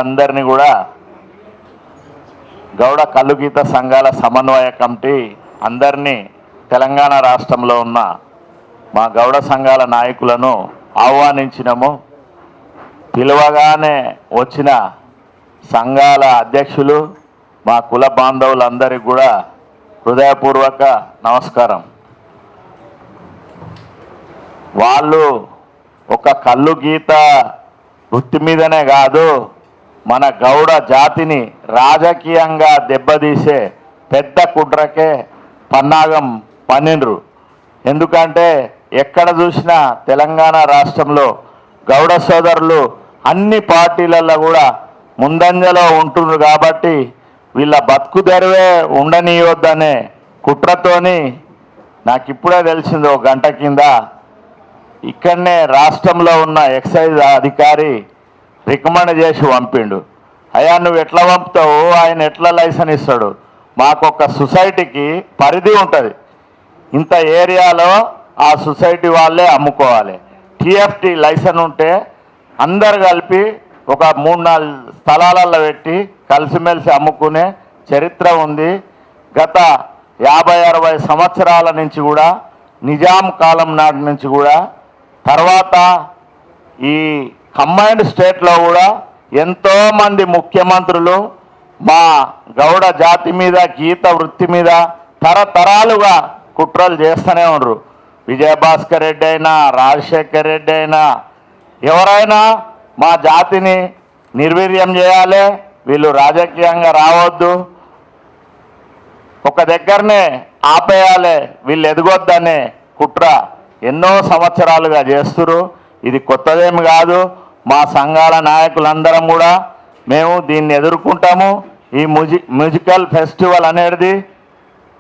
అందరినీ కూడా గౌడ కల్లుగీత సంఘాల సమన్వయ కమిటీ అందరినీ తెలంగాణ రాష్ట్రంలో ఉన్న మా గౌడ సంఘాల నాయకులను ఆహ్వానించినము. పిలువగానే వచ్చిన సంఘాల అధ్యక్షులు మా కుల బాంధవులందరికీ కూడా హృదయపూర్వక నమస్కారం. వాళ్ళు ఒక కల్లుగీత వృత్తి మీదనే కాదు, మన గౌడ జాతిని రాజకీయంగా దెబ్బతీసే పెద్ద కుట్రకే పన్నాగం పన్నిండ్రు. ఎందుకంటే ఎక్కడ చూసినా తెలంగాణ రాష్ట్రంలో గౌడ సోదరులు అన్ని పార్టీలలో కూడా ముందంజలో ఉంటున్నారు. కాబట్టి వీళ్ళ బతుకు తెరువే ఉండనీయొద్దనే కుట్రతోని నాకు ఇప్పుడే తెలిసింది, ఒక గంట కింద ఇక్కడనే రాష్ట్రంలో ఉన్న ఎక్సైజ్ అధికారి రికమెండ్ చేసి పంపిండు. అయ్యా నువ్వు ఎట్లా పంపుతావు, ఆయన ఎట్లా లైసెన్స్ ఇస్తాడు? మాకు ఒక సొసైటీకి పరిధి ఉంటుంది, ఇంత ఏరియాలో ఆ సొసైటీ వాళ్ళే అమ్ముకోవాలి. టీఎఫ్టీ లైసెన్స్ ఉంటే అందరు కలిపి ఒక 3-4 స్థలాలలో పెట్టి కలిసిమెలిసి అమ్ముకునే చరిత్ర ఉంది. గత 50-60 సంవత్సరాల నుంచి కూడా, నిజాం కాలం నాటి నుంచి కూడా, తర్వాత ఈ కంబైన్డ్ స్టేట్లో కూడా ఎంతోమంది ముఖ్యమంత్రులు మా గౌడ జాతి మీద, గీత వృత్తి మీద తరతరాలుగా కుట్రలు చేస్తూనే ఉన్నారు. విజయభాస్కర్ రెడ్డి అయినా, రాజశేఖర్ రెడ్డి అయినా, ఎవరైనా మా జాతిని నిర్వీర్యం చేయాలి, వీళ్ళు రాజకీయంగా రావద్దు, ఒక దగ్గరనే ఆపేయాలి, వీళ్ళు ఎదగొద్దనే కుట్ర ఎన్నో సంవత్సరాలుగా చేస్తున్నారు. ఇది కొత్తదేమి కాదు. మా సంఘాల నాయకులందరం కూడా మేము దీన్ని ఎదుర్కొంటాము. ఈ మ్యూజికల్ ఫెస్టివల్ అనేది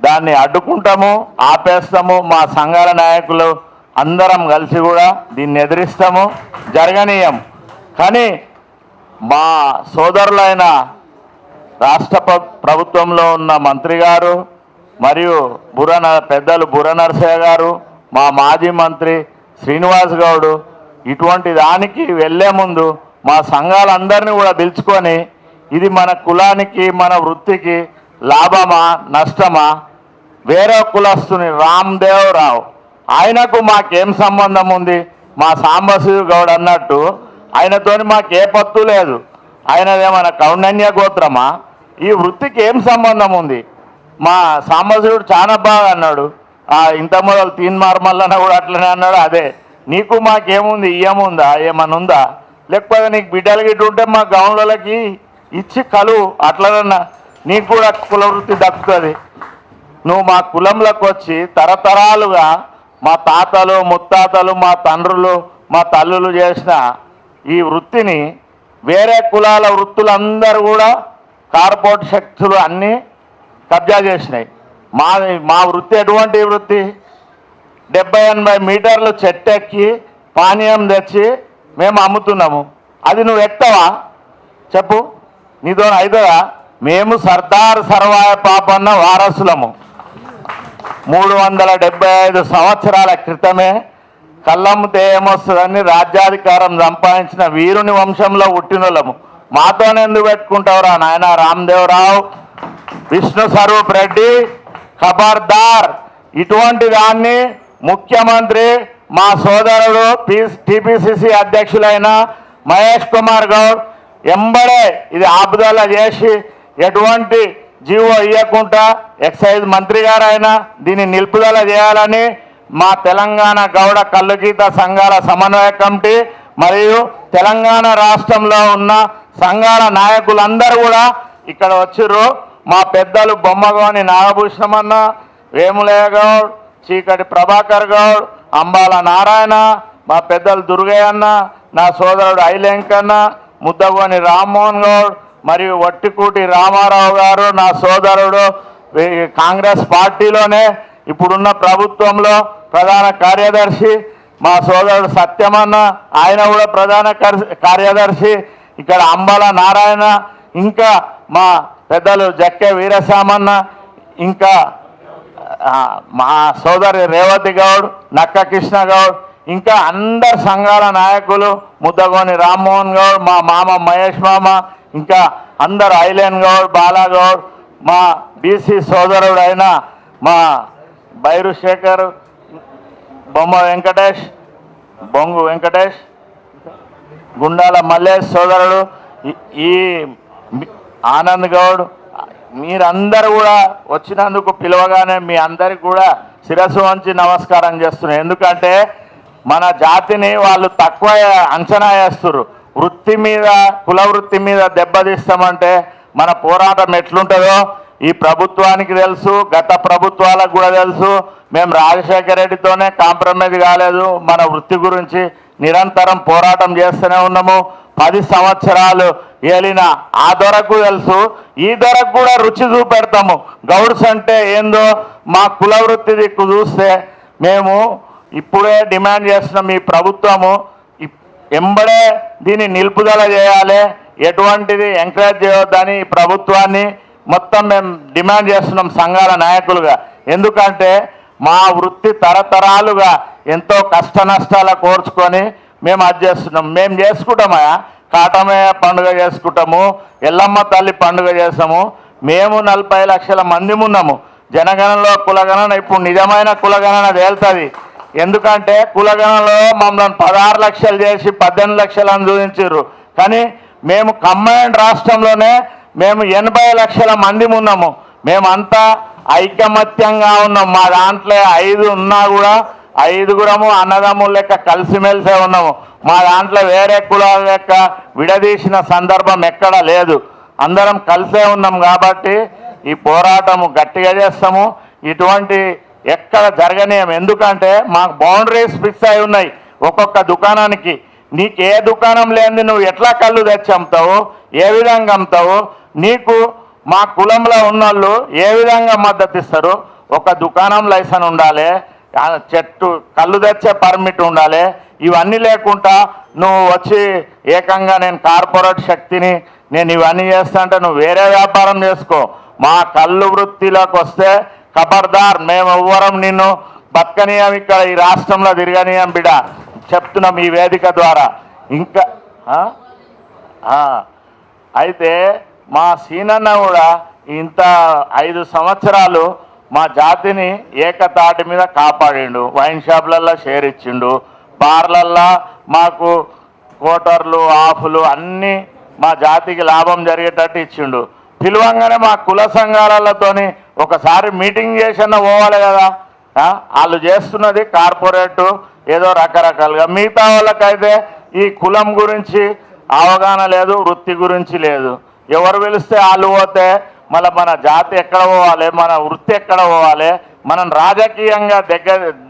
దాన్ని అడ్డుకుంటాము, ఆపేస్తాము. మా సంఘాల నాయకులు అందరం కలిసి కూడా దీన్ని ఎదిరిస్తాము, జరగనీయం. కానీ మా సోదరులైన రాష్ట్ర ప్రభుత్వంలో ఉన్న మంత్రి గారు మరియు పెద్దలు బుర్ర నరసయ్య గారు, మా మాజీ మంత్రి శ్రీనివాస్ గౌడ్ ఇటువంటి దానికి వెళ్ళే ముందు మా సంఘాలందరినీ కూడా పిలుచుకొని ఇది మన కులానికి, మన వృత్తికి లాభమా నష్టమా, వేరే కులస్తుని రామ్దేవ్ రావు ఆయనకు మాకేం సంబంధం ఉంది? మా సాంబశివ గౌడ్ అన్నట్టు ఆయనతోని మాకే పత్తు లేదు. ఆయనదేమన్నా కౌండన్య గోత్రమా? ఈ వృత్తికి ఏం సంబంధం ఉంది? మా సాంబశివుడు చాలా బాగా అన్నాడు, ఇంత మొదలు తీన్మార్మల్లన కూడా అట్లనే అన్నాడు. అదే నీకు మాకేముంది, ఇయ్యముందా, ఏమన్నా ఉందా? లేకపోతే నీకు బిడ్డలు గిట్టు ఉంటే మా గౌన్లకి ఇచ్చి కలువు, అట్లనన్నా నీకు కూడా కుల వృత్తి దక్కుతుంది. నువ్వు మా కులంలోకి వచ్చి తరతరాలుగా మా తాతలు ముత్తాతలు, మా తండ్రులు, మా తల్లులు చేసిన ఈ వృత్తిని వేరే కులాల వృత్తులందరూ కూడా కార్పొరేట్ శక్తులు అన్నీ కబ్జా చేసినాయి. మా వృత్తి ఎటువంటి వృత్తి? 70-80 మీటర్లు చెట్టెక్కి పానీయం తెచ్చి మేము అమ్ముతున్నాము. అది నువ్వు ఎక్కవా చెప్పు? నీతో అవుతుందా? మేము సర్దార్ సర్వాయ పాపన్న వారసులము. 375 సంవత్సరాల క్రితమే కళ్ళమ్మితే ఏమొస్తుందని రాజ్యాధికారం సంపాదించిన వీరుని వంశంలో పుట్టినోళ్ళము. మాతోనే ఎందుకు పెట్టుకుంటావురా నాయన? రామ్దేవరావు, విష్ణు స్వరూప్ రెడ్డి, ఖబర్దార్. ఇటువంటి దాన్ని ముఖ్యమంత్రి మా సోదరుడు టీపీసీసీ అధ్యక్షులైన మహేష్ కుమార్ గౌడ్ ఎంబడే ఇది ఆపుదల చేసి ఎటువంటి జీవో ఇవ్వకుండా ఎక్సైజ్ మంత్రి గారైనా దీన్ని నిలుపుదల చేయాలని మా తెలంగాణ గౌడ కల్లుగీత సంఘాల సమన్వయ కమిటీ మరియు తెలంగాణ రాష్ట్రంలో ఉన్న సంఘాల నాయకులందరూ కూడా ఇక్కడ వచ్చిర్రు. మా పెద్దలు బొమ్మగోని నాగభూషణమన్న, వేములయ్య గౌడ్, చీకటి ప్రభాకర్ గౌడ్, అంబాల నారాయణ, మా పెద్దలు దుర్గయ్య అన్న, నా సోదరుడు ఐలెంకన్న, ముద్దగోని రామ్మోహన్ గౌడ్ మరియు వట్టికూటి రామారావు గారు, నా సోదరుడు కాంగ్రెస్ పార్టీలోనే ఇప్పుడున్న ప్రభుత్వంలో ప్రధాన కార్యదర్శి, మా సోదరుడు సత్యమన్న, ఆయన కూడా ప్రధాన కార్యదర్శి, ఇక్కడ అంబాల నారాయణ, ఇంకా మా పెద్దలు జక్కే వీరశామన్న, ఇంకా మా సోదరి రేవతి గౌడ్, నక్క కృష్ణ గౌడ్, ఇంకా అందరు సంఘాల నాయకులు, ముద్దగోని రామ్మోహన్ గౌడ్, మా మామ మహేష్ మామ, ఇంకా అందరు ఐలేన్ గౌడ్, బాలాగౌడ్, మా బీసీ సోదరుడైన మా బైరు శేఖర్, బొంగు వెంకటేష్, గుండాల మల్లేష్ సోదరుడు, ఈ ఆనంద్ గౌడ్, మీరందరూ కూడా వచ్చినందుకు పిలవగానే మీ అందరికి కూడా శిరస్సు వంచి నమస్కారం చేస్తున్నాను. ఎందుకంటే మన జాతిని వాళ్ళు తక్కువ అంచనా వేస్తున్నారు. వృత్తి మీద, కుల వృత్తి మీద దెబ్బతీస్తామంటే మన పోరాటం ఎట్లుంటుందో ఈ ప్రభుత్వానికి తెలుసు, గత ప్రభుత్వాలకు కూడా తెలుసు. మేము రాజశేఖర రెడ్డితోనే కాంప్రమైజ్ కాలేదు. మన వృత్తి గురించి నిరంతరం పోరాటం చేస్తూనే ఉన్నాము. 10 సంవత్సరాలు ఏలిన ఆ దొరకు తెలుసు, ఈ దొరకు కూడా రుచి చూపెడతాము. గౌడ్స్ అంటే ఏందో మా కుల వృత్తి దిక్కు చూస్తే మేము ఇప్పుడే డిమాండ్ చేస్తున్నాం, ఈ ప్రభుత్వము ఎంబడే దీన్ని నిలుపుదల చేయాలి, ఎటువంటిది ఎంకరేజ్ చేయొద్దని ఈ ప్రభుత్వాన్ని మొత్తం మేము డిమాండ్ చేస్తున్నాం సంఘాల నాయకులుగా. ఎందుకంటే మా వృత్తి తరతరాలుగా ఎంతో కష్ట నష్టాల కోర్చుకొని మేము అది చేస్తున్నాం. మేము చేసుకుంటామా, కాటమయ్య పండుగ చేసుకుంటాము, ఎల్లమ్మ తల్లి పండుగ చేస్తాము. మేము 40 లక్షల మంది ఉన్నాము. జనగణనలో కులగణన ఇప్పుడు నిజమైన కులగణన తేలుతుంది. ఎందుకంటే కులగణనలో మమ్మల్ని 16 లక్షలు చేసి 18 లక్షలను చూపించారు. కానీ మేము కంబైన్డ్ రాష్ట్రంలోనే మేము 80 లక్షల మంది ఉన్నాము. మేమంతా ఐకమత్యంగా ఉన్నాం. మా దాంట్లో 5 ఉన్నా కూడా 5గురము అన్నదమ్ముల లెక్క కలిసిమెలిసే ఉన్నాము. మా దాంట్లో వేరే కులాల లెక్క విడదీసిన సందర్భం ఎక్కడా లేదు. అందరం కలిసే ఉన్నాం. కాబట్టి ఈ పోరాటము గట్టిగా చేస్తాము. ఇటువంటి ఎక్కడ జరగనీయం. ఎందుకంటే మాకు బౌండరీస్ ఫిక్స్ అయి ఉన్నాయి. ఒక్కొక్క దుకాణానికి నీకు ఏ దుకాణం లేనిది నువ్వు ఎట్లా కళ్ళు తెచ్చి అమ్ముతావు, ఏ విధంగా అమ్ముతావు, నీకు మా కులంలో ఉన్నోళ్ళు ఏ విధంగా మద్దతు ఇస్తారు. ఒక దుకాణం లైసెన్స్ ఉండాలి, చెట్టు కళ్ళు తెచ్చే పర్మిట్ ఉండాలి. ఇవన్నీ లేకుండా నువ్వు వచ్చి ఏకంగా నేను కార్పొరేట్ శక్తిని నేను ఇవన్నీ చేస్తా అంటే నువ్వు వేరే వ్యాపారం చేసుకో. మా కళ్ళు వృత్తిలోకి వస్తే ఖబర్దార్, మేము ఎవ్వరం నిన్ను బతకనీయం, ఇక్కడ ఈ రాష్ట్రంలో తిరగనీయం బిడ చెప్తున్నాం ఈ వేదిక ద్వారా. ఇంకా అయితే మా సీనన్న కూడా ఇంత 5 సంవత్సరాలు మా జాతిని ఏకతాటి మీద కాపాడిండు. వైన్ షాప్లల్లో షేర్ ఇచ్చిండు, బార్లల్లో మాకు కోటర్లు, ఆఫులు అన్నీ మా జాతికి లాభం జరిగేటట్టు ఇచ్చిండు. పిలువంగానే మా కుల సంఘాలతోని ఒకసారి మీటింగ్ చేసిన పోవాలి కదా. వాళ్ళు చేస్తున్నది కార్పొరేటు ఏదో రకరకాలుగా. మిగతా వాళ్ళకైతే ఈ కులం గురించి అవగాహన లేదు, వృత్తి గురించి లేదు. ఎవరు పిలిస్తే వాళ్ళు పోతే మళ్ళీ మన జాతి ఎక్కడ పోవాలి, మన వృత్తి ఎక్కడ పోవాలి, మనం రాజకీయంగా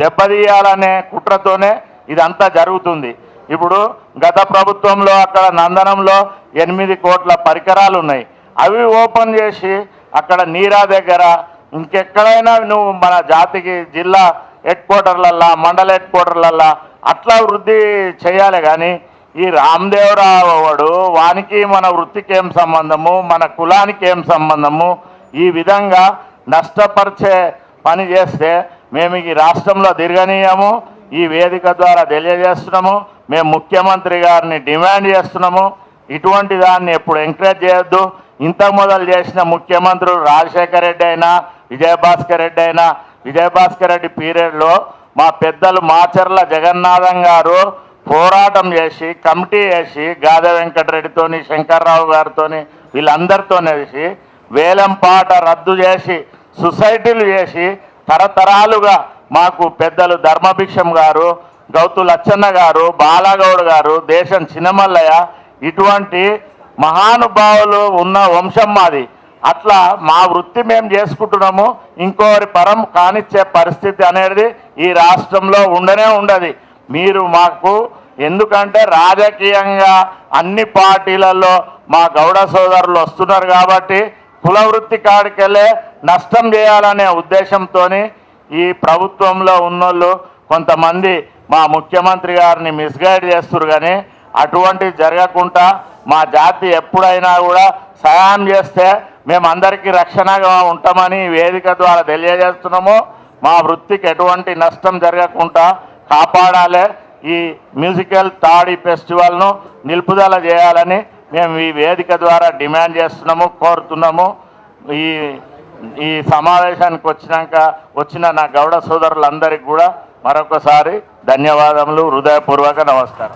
దెబ్బతీయాలనే కుట్రతోనే ఇదంతా జరుగుతుంది. ఇప్పుడు గత ప్రభుత్వంలో అక్కడ నందనంలో 8 కోట్ల పరికరాలు ఉన్నాయి. అవి ఓపెన్ చేసి అక్కడ నీరా దగ్గర ఇంకెక్కడైనా నువ్వు మన జాతికి జిల్లా హెడ్ క్వార్టర్లల్లా, మండల హెడ్ క్వార్టర్లల్లా అట్లా వృద్ధి చేయాలి. కానీ ఈ రామదేవరావు వాడు వానికి మన వృత్తికి ఏం సంబంధము, మన కులానికి ఏం సంబంధము, ఈ విధంగా నష్టపరిచే పని చేస్తే మేము ఈ రాష్ట్రంలో తిరగనీయము. ఈ వేదిక ద్వారా తెలియజేస్తున్నాము. మేము ముఖ్యమంత్రి గారిని డిమాండ్ చేస్తున్నాము, ఇటువంటి దాన్ని ఎప్పుడు ఎంకరేజ్ చేయొద్దు. ఇంతకు మొదలు చేసిన ముఖ్యమంత్రులు రాజశేఖర రెడ్డి అయినా, విజయభాస్కర్ రెడ్డి అయినా, విజయభాస్కర్ రెడ్డి పీరియడ్లో మా పెద్దలు మాచర్ల జగన్నాథం గారు పోరాటం చేసి కమిటీ వేసి గాద వెంకటరెడ్డితోని, శంకర్రావు గారితోని వీళ్ళందరితో వేసి వేలంపాట రద్దు చేసి సొసైటీలు చేసి తరతరాలుగా మాకు పెద్దలు ధర్మభిక్షం గారు, గౌతు లచ్చన్న గారు, బాలాగౌడ్ గారు, దేశం చిన్నమల్లయ్య ఇటువంటి మహానుభావులు ఉన్న వంశం మాది. అట్లా మా వృత్తి మేము చేసుకుంటున్నాము. ఇంకోరి పరం కానిచ్చే పరిస్థితి అనేది ఈ రాష్ట్రంలో ఉండనే ఉండదు. మీరు మాకు ఎందుకంటే రాజకీయంగా అన్ని పార్టీలలో మా గౌడ సోదరులు వస్తున్నారు కాబట్టి కుల వృత్తి కాడికెళ్ళే నష్టం చేయాలనే ఉద్దేశంతో ఈ ప్రభుత్వంలో ఉన్నోళ్ళు కొంతమంది మా ముఖ్యమంత్రి గారిని మిస్గైడ్ చేస్తున్నారు. కానీ అటువంటివి జరగకుండా మా జాతి ఎప్పుడైనా కూడా సహాయం చేస్తే మేమందరికీ రక్షణగా ఉంటామని వేదిక ద్వారా తెలియజేస్తున్నాము. మా వృత్తికి ఎటువంటి నష్టం జరగకుండా కాపాడాలి. ఈ మ్యూజికల్ తాడి ఫెస్టివల్ను నిలుపుదల చేయాలని మేము ఈ వేదిక ద్వారా డిమాండ్ చేస్తున్నాము, కోరుతున్నాము. ఈ ఈ సమావేశానికి వచ్చిన నా గౌడ సోదరులందరికీ కూడా మరొకసారి ధన్యవాదములు, హృదయపూర్వక నమస్కారం.